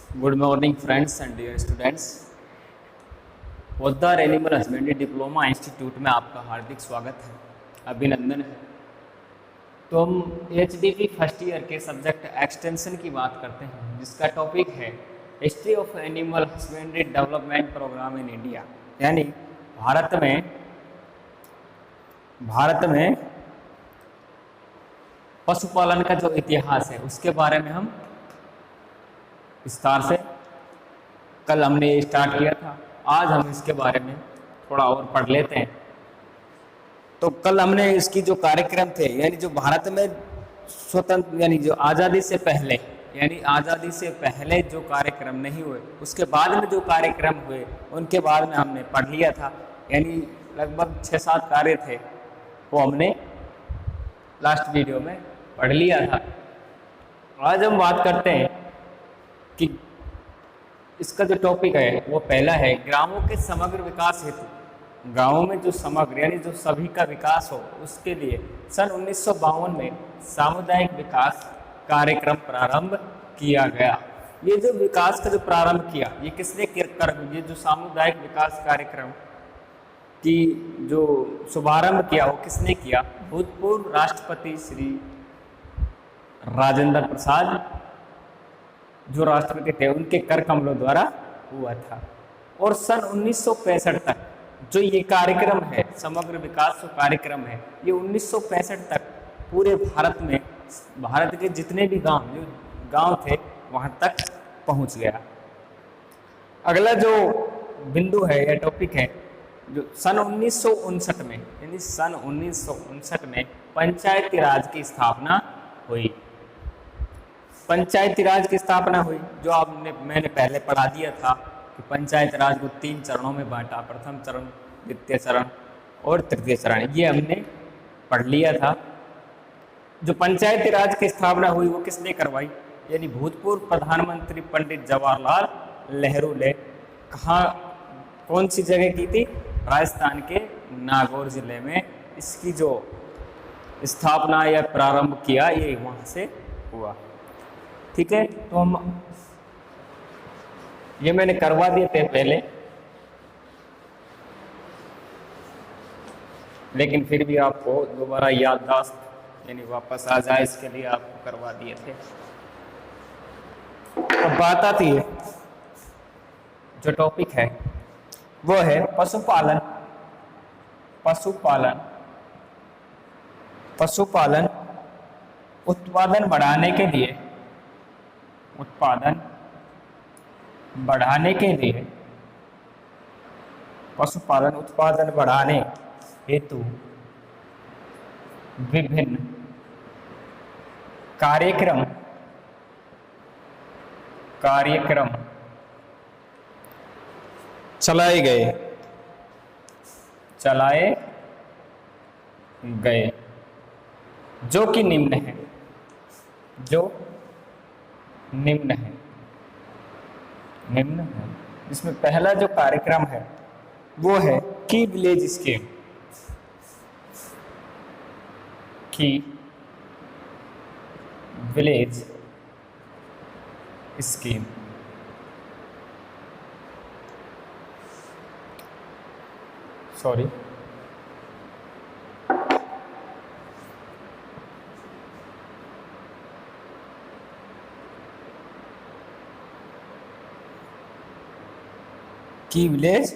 Good morning friends and dear students. Poddar animal husbandry diploma institute में आपका हार्दिक स्वागत है, अभिनंदन है। तो हम एचडीपी फर्स्ट ईयर के सब्जेक्ट एक्सटेंशन की बात करते हैं, जिसका टॉपिक है history of animal husbandry development programme in India. यानी भारत में पशुपालन का जो इतिहास है उसके बारे में हम विस्तार से कल हमने स्टार्ट किया था। आज हम इसके बारे में थोड़ा और पढ़ लेते हैं। तो कल हमने इसकी जो कार्यक्रम थे, यानी जो भारत में स्वतंत्र यानी जो आज़ादी से पहले जो कार्यक्रम नहीं हुए, उसके बाद में जो कार्यक्रम हुए उनके बाद में हमने पढ़ लिया था। यानी लगभग 6-7 कार्य थे, वो हमने लास्ट वीडियो में पढ़ लिया था। आज हम बात करते हैं कि इसका जो टॉपिक है वो पहला है ग्रामों के समग्र विकास हेतु। गांवों में जो समग्र यानी जो सभी का विकास हो, उसके लिए सन 1952 में सामुदायिक विकास कार्यक्रम प्रारंभ किया गया। ये जो विकास का जो प्रारंभ किया, ये किसने कर ये जो सामुदायिक विकास कार्यक्रम की जो शुभारंभ किया वो किसने किया? भूतपूर्व राष्ट्रपति श्री राजेंद्र प्रसाद जो राष्ट्रपति थे, उनके कर कमलों द्वारा हुआ था। और सन 1965 तक जो ये कार्यक्रम है, समग्र विकास जो कार्यक्रम है, ये 1965 तक पूरे भारत के जितने भी गांव थे वहां तक पहुंच गया। अगला जो बिंदु है या टॉपिक है, जो सन 1959 में यानी सन 1959 में पंचायती राज की स्थापना हुई। पंचायती राज की स्थापना हुई, जो मैंने पहले पढ़ा दिया था कि पंचायत राज को 3 चरणों में बांटा, प्रथम चरण, द्वितीय चरण और तृतीय चरण, ये हमने पढ़ लिया था। जो पंचायती राज की स्थापना हुई वो किसने करवाई? यानी भूतपूर्व प्रधानमंत्री पंडित जवाहरलाल नेहरू ने। कौन सी जगह की थी? राजस्थान के नागौर जिले में इसकी जो स्थापना या प्रारंभ किया, ये वहां से हुआ। ठीक है, तो हम ये मैंने करवा दिए थे पहले, लेकिन फिर भी आपको दोबारा याददाश्त यानी वापस आ जाए, इसके लिए आपको करवा दिए थे। अब बात आती है, जो टॉपिक है वो है पशुपालन। उत्पादन बढ़ाने के लिए पशुपालन उत्पादन बढ़ाने हेतु विभिन्न कार्यक्रम चलाए गए जो कि निम्न है। इसमें पहला जो कार्यक्रम है वो है की विलेज स्कीम। सॉरी, की विलेज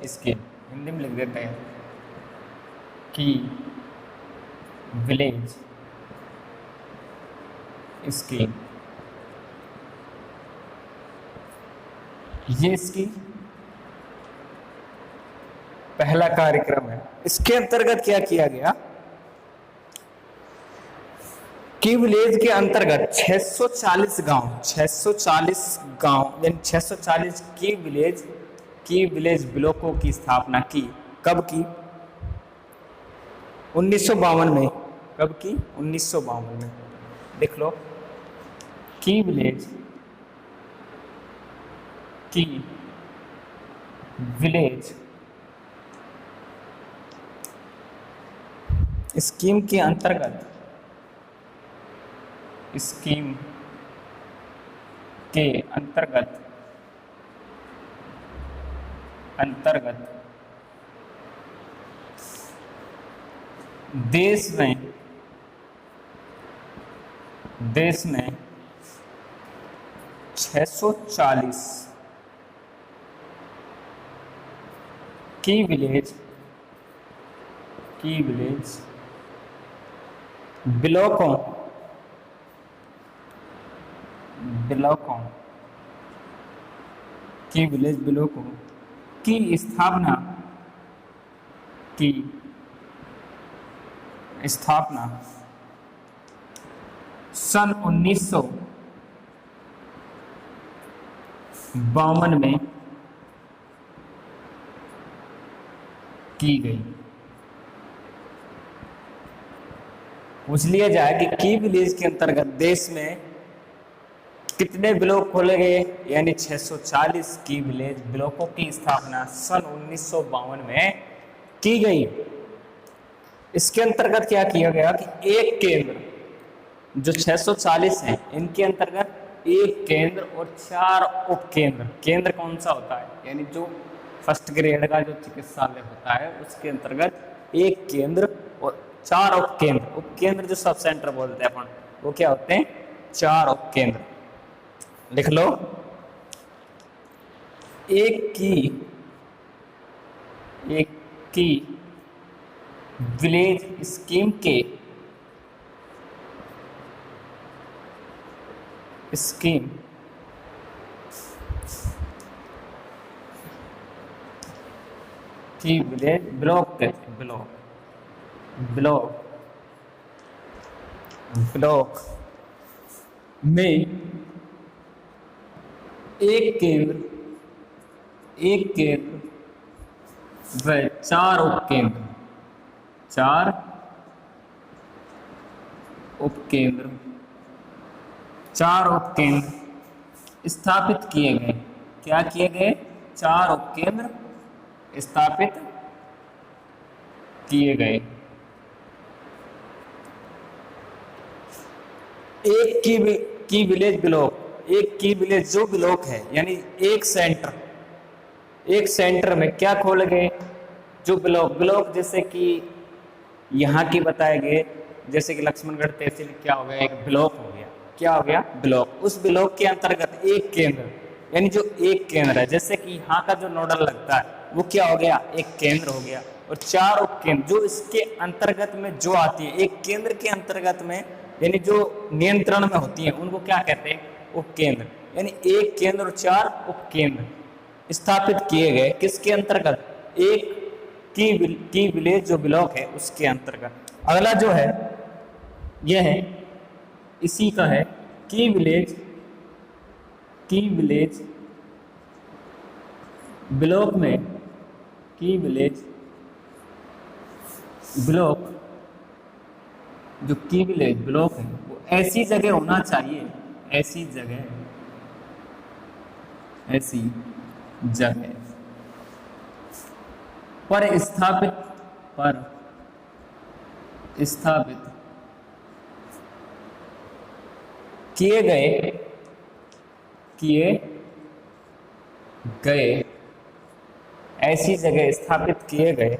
स्कीम। हिंदी में लिख देते हैं की विलेज स्कीम। ये इसकी पहला कार्यक्रम है। इसके अंतर्गत क्या किया गया? की विलेज के अंतर्गत 640 गांव यानी 640 की विलेज ब्लॉकों की स्थापना की। कब की? 1952 में। कब की? 1952 में। देख लो, की विलेज स्कीम के अंतर्गत, स्कीम के अंतर्गत अंतर्गत देश में 640 की विलेज ब्लॉकों की स्थापना सन 1952 में की गई। पूछ लिया जाए कि की विलेज के अंतर्गत देश में कितने ब्लॉक खोले गए, यानी 640 की विलेज ब्लॉकों की स्थापना सन 1952 में की गई। इसके अंतर्गत क्या किया गया कि एक केंद्र, जो 640 हैं इनके अंतर्गत एक केंद्र और 4 उपकेंद्र। केंद्र कौन सा होता है, यानी जो फर्स्ट ग्रेड का जो चिकित्सालय होता है उसके अंतर्गत एक केंद्र और 4 उपकेंद्र। उपकेंद्र जो सब सेंटर बोलते हैं अपन, वो क्या होते हैं, 4 उपकेंद्र। लिख लो, एक की विलेज स्कीम की विलेज ब्लॉक कहते हैं, ब्लॉक में एक केंद्र व 4 उपकेंद्र स्थापित किए गए। क्या किए गए, 4 उपकेंद्र स्थापित किए गए। एक की विलेज ब्लॉक, एक की विलेज जो ब्लॉक है, यानी एक सेंटर में क्या खोले गए, जो ब्लॉक जैसे कि यहाँ की बताए गए, जैसे कि लक्ष्मणगढ़ तहसील क्या हो गया, एक ब्लॉक हो गया। क्या हो गया, ब्लॉक। उस ब्लॉक के अंतर्गत एक केंद्र, यानी जो एक केंद्र है, जैसे कि यहाँ का जो नोडल लगता है वो क्या हो गया, एक केंद्र हो गया। और 4 उपकेंद्र जो इसके अंतर्गत में जो आती है, एक केंद्र के अंतर्गत में यानी जो नियंत्रण में होती है उनको क्या कहते हैं, उपकेंद्र। यानी एक केंद्र और 4 उपकेंद्र स्थापित किए गए। किसके अंतर्गत, एक की विलेज जो ब्लॉक है उसके अंतर्गत। अगला जो है यह है, इसी का है की विलेज ब्लॉक में, की विलेज ब्लॉक, जो की विलेज ब्लॉक है वो ऐसी जगह होना चाहिए, ऐसी जगह पर स्थापित किए गए ऐसी जगह स्थापित किए गए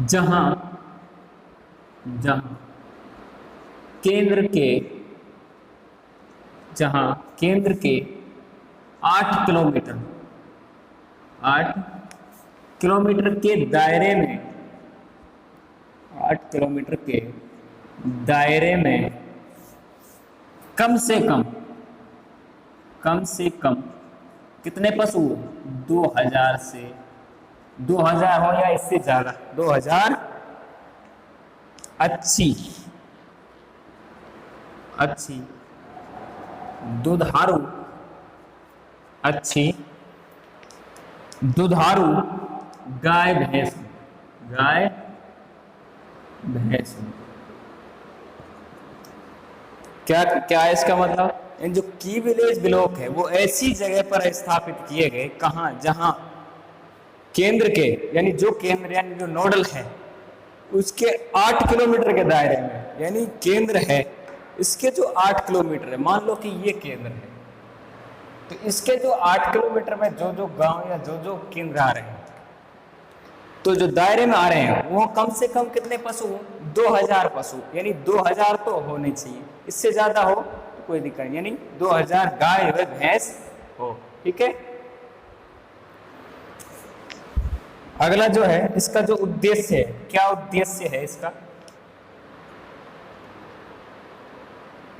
जहां केंद्र के 8 किलोमीटर के दायरे में, 8 किलोमीटर के दायरे में कम से कम कितने पशु, 2000 हो या इससे ज्यादा, 2000 अच्छी दुधारू गाय भैंस क्या है इसका मतलब, जो की विलेज ब्लॉक है वो ऐसी जगह पर स्थापित किए गए, कहां, जहां केंद्र के, यानी जो केंद्र यानी जो नोडल है उसके 8 किलोमीटर के दायरे में, यानी केंद्र है इसके जो 8 किलोमीटर है, मान लो कि ये केंद्र है, तो इसके जो 8 किलोमीटर में जो जो गांव या जो जो केंद्र आ रहे हैं, तो जो दायरे में आ रहे हैं वो कम से कम कितने पशु हो? 2000 पशु, यानी 2000 तो होने चाहिए, इससे ज्यादा हो तो कोई दिक्कत नहीं, यानी 2000 गाय व भैंस हो। ठीक है। अगला जो है इसका जो उद्देश्य है, क्या उद्देश्य है इसका,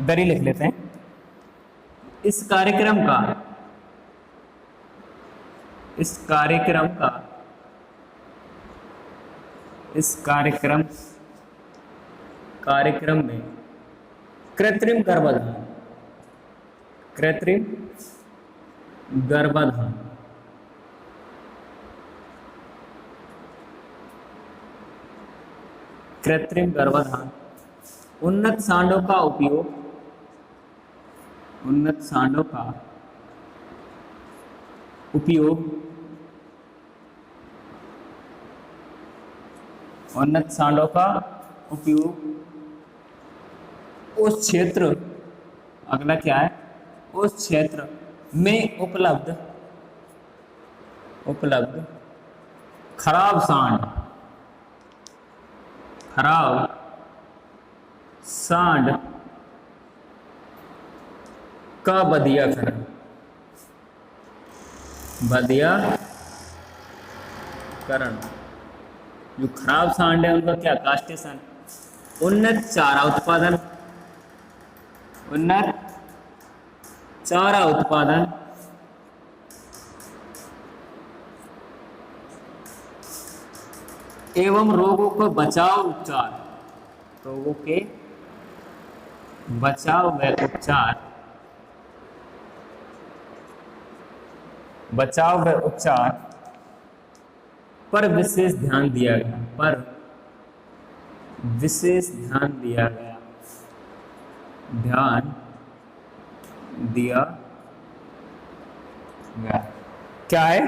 इधर ही लिख लेते हैं। इस कार्यक्रम में कृत्रिम गर्भाधान, उन्नत सांडों का उपयोग, उस क्षेत्र, अगला क्या है, उस क्षेत्र में उपलब्ध खराब सांड का बधियाकरण, जो खराब सांड है उनका क्या, कास्टेशन, उन्नत चारा उत्पादन एवं रोगों के बचाव व उपचार पर विशेष ध्यान दिया गया। क्या है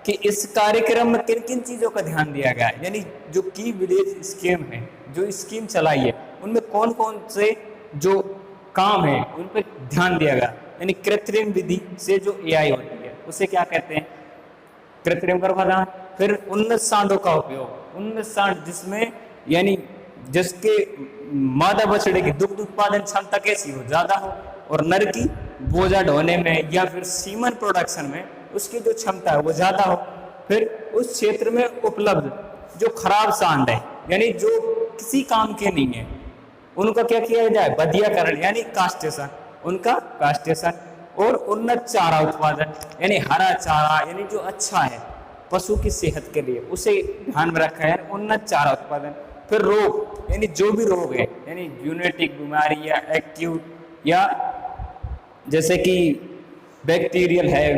कि इस कार्यक्रम में किन किन चीजों का ध्यान दिया गया है, यानी जो की विलेज स्कीम है, जो स्कीम चलाई है, उनमें कौन कौन से जो काम है उन पर ध्यान दिया गया। यानी कृत्रिम विधि से जो एआई होती है उसे क्या कहते हैं, कृत्रिम गर्भाधान। फिर उन्नत सांडों का उपयोग, उन्नत सांड जिसमें यानी जिसके मादा बछड़े की दुग्ध उत्पादन क्षमता कैसी हो, ज्यादा हो, और नर की बोझा ढोने में या फिर सीमन प्रोडक्शन में उसकी जो क्षमता है वो ज्यादा हो। फिर उस क्षेत्र में उपलब्ध जो खराब सांड है, यानी जो किसी काम के नहीं है, उनका क्या किया जाए, बधियाकरण यानी कास्टेशन, उनका कास्टेशन। और उन्नत चारा उत्पादन, यानी हरा चारा, यानी जो अच्छा है पशु की सेहत के लिए, उसे ध्यान में रखा है, उन्नत चारा उत्पादन। फिर रोग, यानी जो भी रोग है, यानी यूनेटिक बीमारी या एक्यूट या जैसे कि बैक्टीरियल है,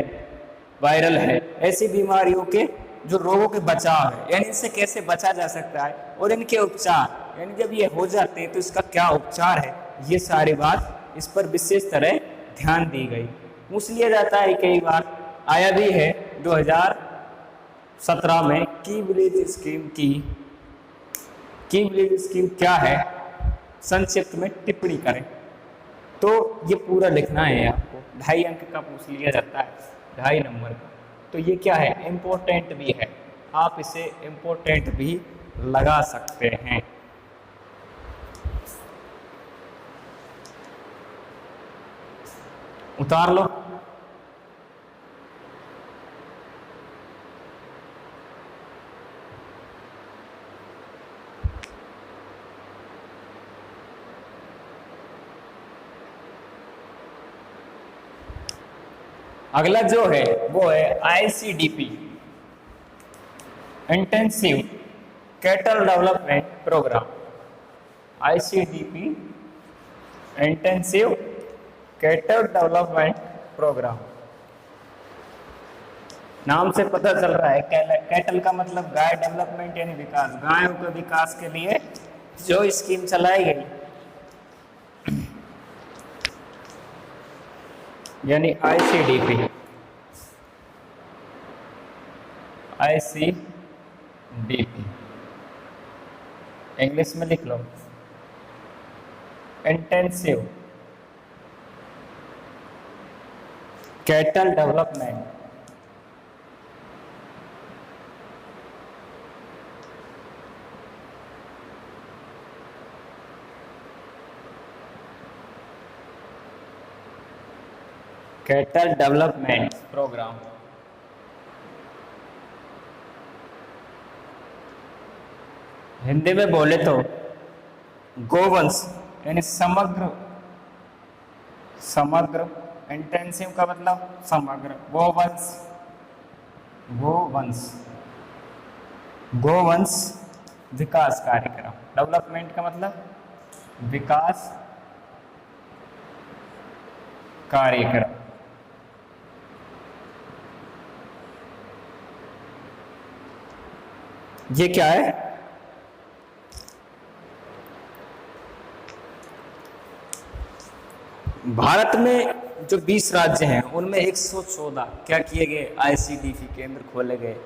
वायरल है, ऐसी बीमारियों के जो रोगों के बचाव है, यानी इनसे कैसे बचा जा सकता है, और इनके उपचार, यानी जब ये हो जाते हैं तो इसका क्या उपचार है, ये सारी बात इस पर विशेष तरह ध्यान दी गई। पूछ लिया जाता है, कई बार आया भी है 2017 में की विलेज स्कीम क्या है, संक्षिप्त में टिप्पणी करें। तो ये पूरा लिखना है आपको, 2.5 अंक का पूछ लिया जाता है, 2.5 नंबर का। तो ये क्या है, इम्पोर्टेंट भी है, आप इसे इम्पोर्टेंट भी लगा सकते हैं। उतार लो। अगला जो है वो है ICDP, intensive cattle development programme. ICDP intensive cattle development programme, नाम से पता चल रहा है, कैटल का मतलब गाय, डेवलपमेंट यानी विकास, गायों के विकास के लिए जो स्कीम चलाई गई, यानी ICDP। इंग्लिश में लिख लो, intensive cattle development, cattle development programme. Hindi में बोले तो गोवंश यानी समग्र, समग्र, इंटेंसिव का मतलब समग्र, गोवंश, गोवंश, गोवंश विकास कार्यक्रम। डेवलपमेंट का मतलब विकास कार्यक्रम। ये क्या है? भारत में जो 20 राज्य हैं उनमें 114 क्या किए गए? आईसीडीपी केंद्र खोले गए।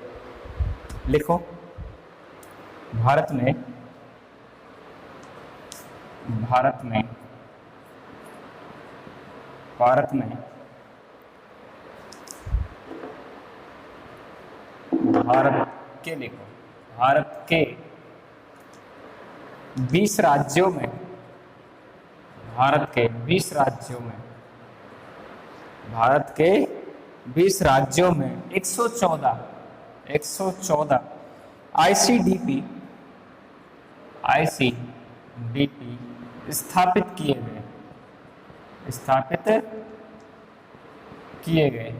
लिखो, भारत में, भारत में, भारत में, भारत के, लिखो, भारत के 20 राज्यों में, भारत के 20 राज्यों में, भारत के 20 राज्यों में 114 आईसीडीपी स्थापित किए गए, स्थापित किए गए।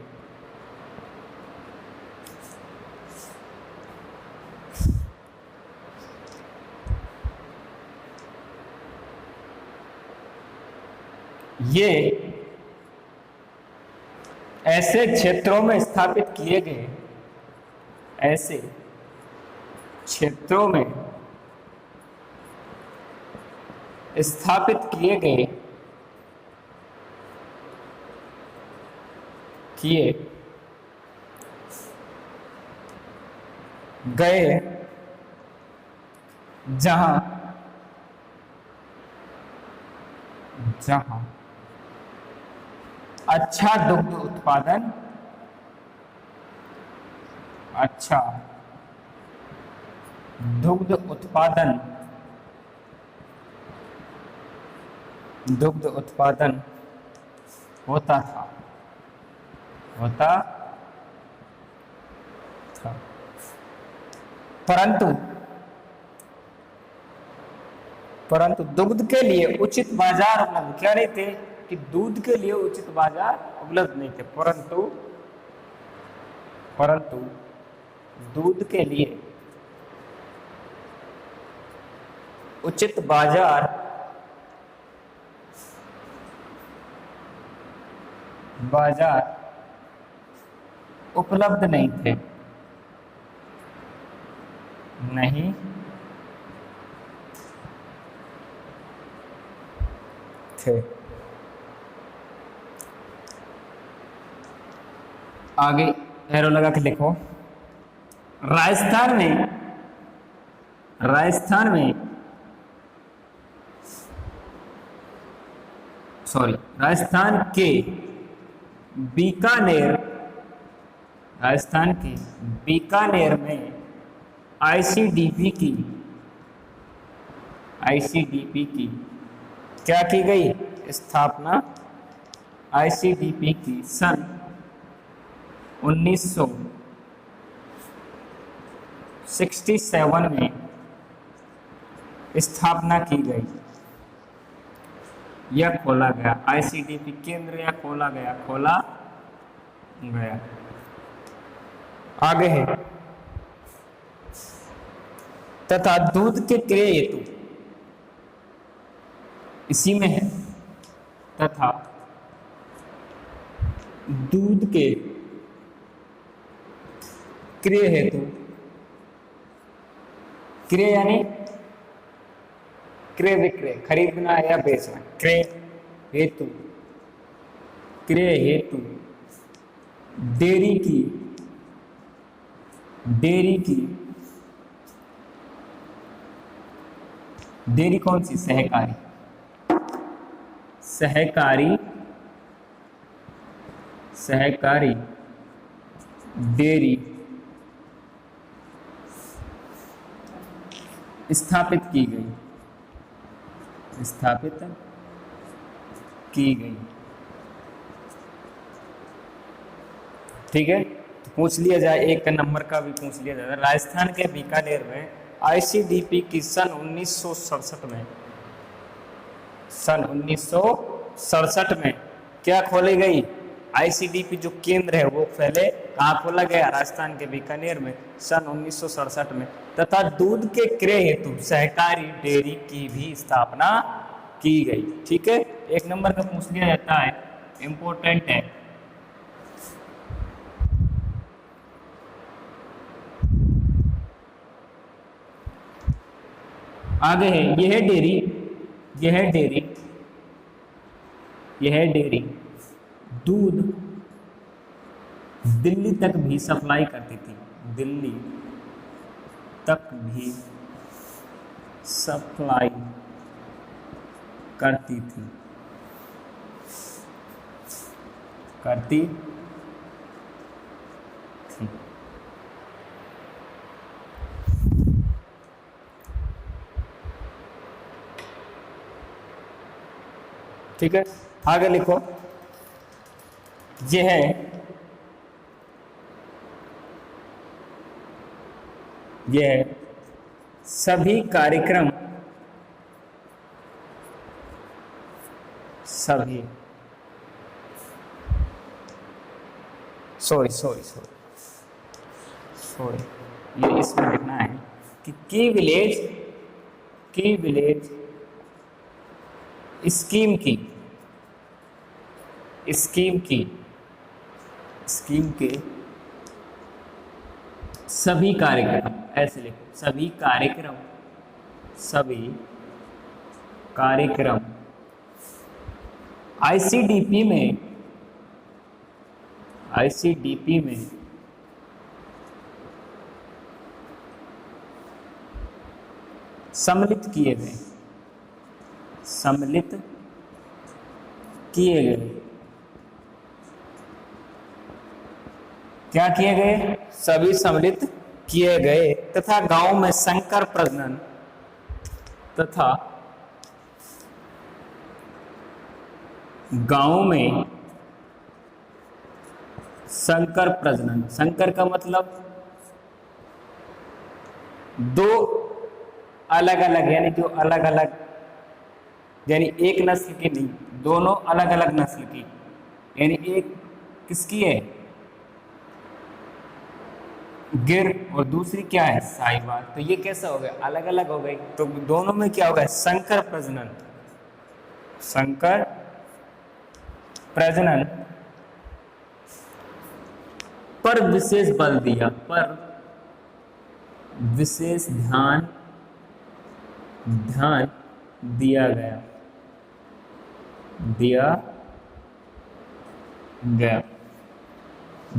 ये ऐसे क्षेत्रों में स्थापित किए गए, ऐसे क्षेत्रों में स्थापित किए गए, किए गए जहां, जहां अच्छा दुग्ध उत्पादन, अच्छा दुग्ध उत्पादन, दुग्ध उत्पादन होता था, होता था, परंतु दुग्ध के लिए उचित बाजार उपलब्ध क्या नहीं थे, कि दूध के लिए उचित बाजार उपलब्ध नहीं थे, परंतु दूध के लिए उचित बाजार उपलब्ध नहीं थे, नहीं थे। आगे एरो लगा के लिखो, राजस्थान में, राजस्थान के बीकानेर, राजस्थान के बीकानेर में आईसीडीपी की क्या की गई? स्थापना आईसीडीपी की सन 1967 में स्थापना की गई, यह खोला गया आईसीडीपी केंद्र, या खोला गया, खोला गया। आगे है, तथा दूध के क्रय हेतु, इसी में है, तथा दूध के क्रय हेतु, क्रय यानी क्रय विक्रय, खरीदना या बेचना, क्रय हेतु, क्रय हेतु डेयरी डेयरी कौन सी? सहकारी, सहकारी, सहकारी डेयरी स्थापित की गई, स्थापित की गई। ठीक है, तो पूछ लिया जाए, एक नंबर का भी पूछ लिया जाए। राजस्थान के बीकानेर में आईसीडीपी की सन 1967 में, सन 1967 में क्या खोली गई? आईसीडीपी जो केंद्र है वो पहले कहाँ खोला गया? राजस्थान के बीकानेर में सन 1967 में। तथा दूध के क्रय हेतु सहकारी डेयरी की भी स्थापना की गई। ठीक है, एक नंबर का पूछ लिया जाता है, इंपॉर्टेंट है। आगे है, यह डेयरी, यह डेयरी, यह डेयरी दूध दिल्ली तक भी सप्लाई करती थी, दिल्ली तक भी सप्लाई करती थी, करती थी। ठीक है, आगे लिखो, यह सभी कार्यक्रम, सभी, सॉरी, ये इसमें लिखना है कि की विलेज स्कीम के सभी कार्यक्रम, ऐसे लिखो, सभी कार्यक्रम आईसीडीपी में सम्मिलित किए गए, क्या किए गए? सभी सम्मिलित किए गए तथा गांव में संकर प्रजनन, तथा गांव में संकर प्रजनन, संकर का मतलब दो अलग अलग, यानी जो अलग अलग, यानी एक नस्ल की नहीं, दोनों अलग अलग नस्ल की, यानी एक किसकी है? गिर, और दूसरी क्या है? साहिवाल। तो ये कैसा हो गया? अलग अलग हो गई। तो दोनों में क्या होगा? संकर प्रजनन, संकर प्रजनन पर विशेष बल दिया, पर विशेष ध्यान दिया गया।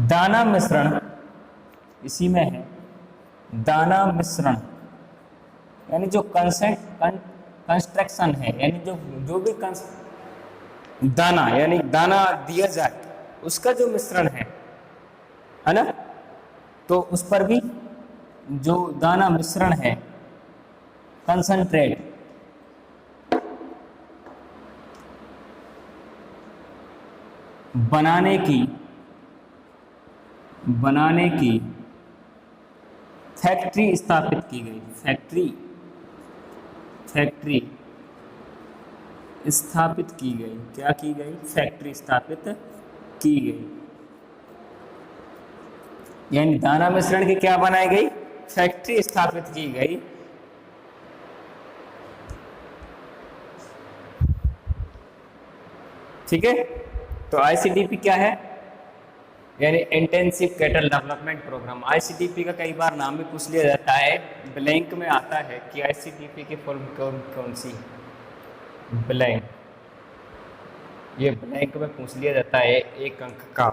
दाना मिश्रण इसी में है, दाना मिश्रण यानी जो कंस्ट्रक्शन है, यानी जो भी दाना, यानी दाना दिया जाए उसका जो मिश्रण है ना, तो उस पर भी जो दाना मिश्रण है, कंसंट्रेट, बनाने की फैक्ट्री स्थापित की गई, फैक्ट्री स्थापित की गई। क्या की गई? फैक्ट्री स्थापित की गई, यानी दाना मिश्रण की क्या बनाई गई? फैक्ट्री स्थापित की गई। ठीक है, तो आईसीडीपी क्या है? यानी intensive cattle development programme. ICDP का कई बार नाम भी पूछ लिया जाता है, ब्लैंक में आता है कि आईसीडीपी की फुल कौन सी? ब्लैंक, ये ब्लैंक में पूछ लिया जाता है एक अंक का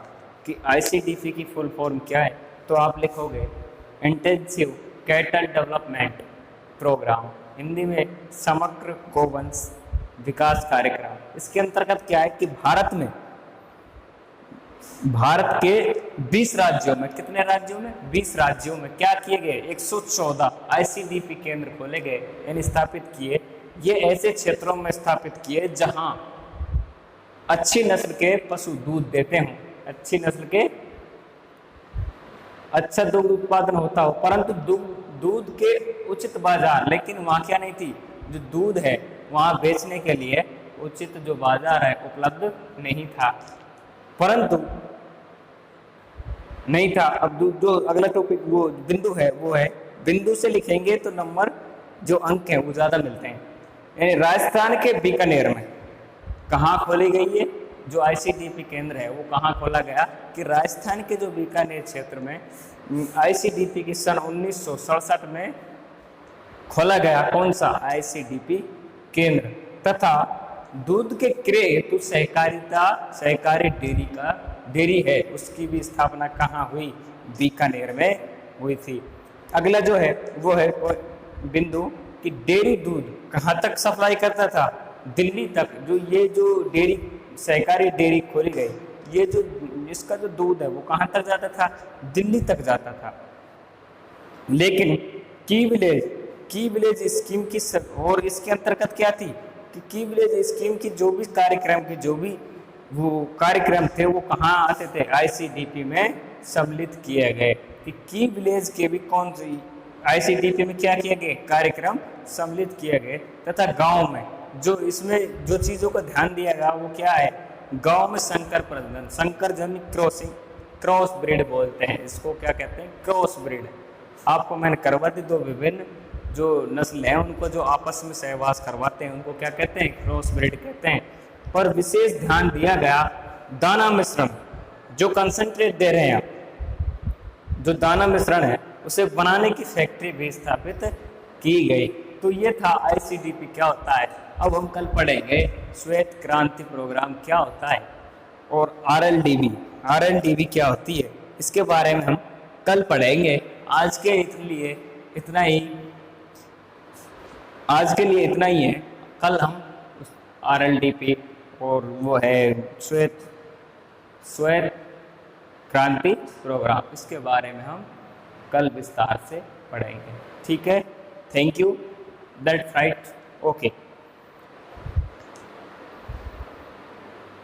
कि आईसीडीपी की फुल फॉर्म क्या है। तो आप लिखोगे intensive cattle development programme, Hindi में समग्र गोवंश विकास कार्यक्रम। इसके अंतर्गत क्या है कि भारत के 20 राज्यों में, कितने राज्यों में, 20 राज्यों में क्या किए गए, 114 ICDP केंद्र खोले गए, यानी स्थापित किए। ये ऐसे क्षेत्रों में स्थापित किए जहां अच्छी नस्ल के पशु दूध देते हों, अच्छी नस्ल के अच्छा दूध उत्पादन होता हो, परंतु दूध के उचित बाजार, लेकिन वहाँ क्या नहीं थी, जो दूध है वहाँ बेचने के लिए उचित जो बाजार है उपलब्ध नहीं था, परंतु नहीं था। अब जो अगला टॉपिक वो बिंदु है, वो है बिंदु से लिखेंगे तो नंबर जो अंक हैं वो ज़्यादा मिलते हैं। यानी राजस्थान के बीकानेर में कहाँ खोली गई है, जो ICDP केंद्र है वो कहाँ खोला गया कि राजस्थान के जो बीकानेर क्षेत्र में ICDP की सन 1967 में खोला गया। कौन सा ICDP केंद्र, तथा दूध के क्रय हेतु सहकारी डेयरी है, उसकी भी स्थापना कहाँ हुई, बीकानेर में हुई थी। अगला जो है वो है बिंदु कि डेयरी दूध कहाँ तक सप्लाई करता था, दिल्ली तक। जो डेयरी सहकारी डेयरी खोली गई, ये जो इसका जो दूध है वो कहाँ तक जाता था, दिल्ली तक जाता था। लेकिन की विलेज स्कीम की और इसके अंतर्गत क्या थी कि की विलेज स्कीम की जो भी कार्यक्रम थे वो कहाँ आते थे, ICDP में सम्मिलित किए गए। की विलेज के भी कौन सी ICDP में क्या किए गए, कार्यक्रम सम्मिलित किए गए। तथा गांव में जो इसमें जो चीज़ों का ध्यान दिया गया वो क्या है, गांव में संकर प्रजनन, संकर जन्य क्रॉस ब्रीड बोलते हैं इसको, क्या कहते हैं, क्रॉस ब्रीड। आपको मैंने करवा दी, दो विभिन्न जो नस्ल हैं उनको जो आपस में सहवास करवाते हैं उनको क्या कहते हैं, क्रॉस ब्रीड कहते हैं। पर विशेष ध्यान दिया गया दाना मिश्रण, जो कंसंट्रेट दे रहे हैं, जो दाना मिश्रण है उसे बनाने की फैक्ट्री भी स्थापित की गई। तो ये था ICDP क्या होता है। अब हम कल पढ़ेंगे श्वेत क्रांति प्रोग्राम क्या होता है और RLDB क्या होती है, इसके बारे में हम कल पढ़ेंगे। आज के लिए इतना ही है। कल हम RLDP और वो है श्वेत क्रांति प्रोग्राम, इसके बारे में हम कल विस्तार से पढ़ेंगे। ठीक है, thank you, that's right, okay.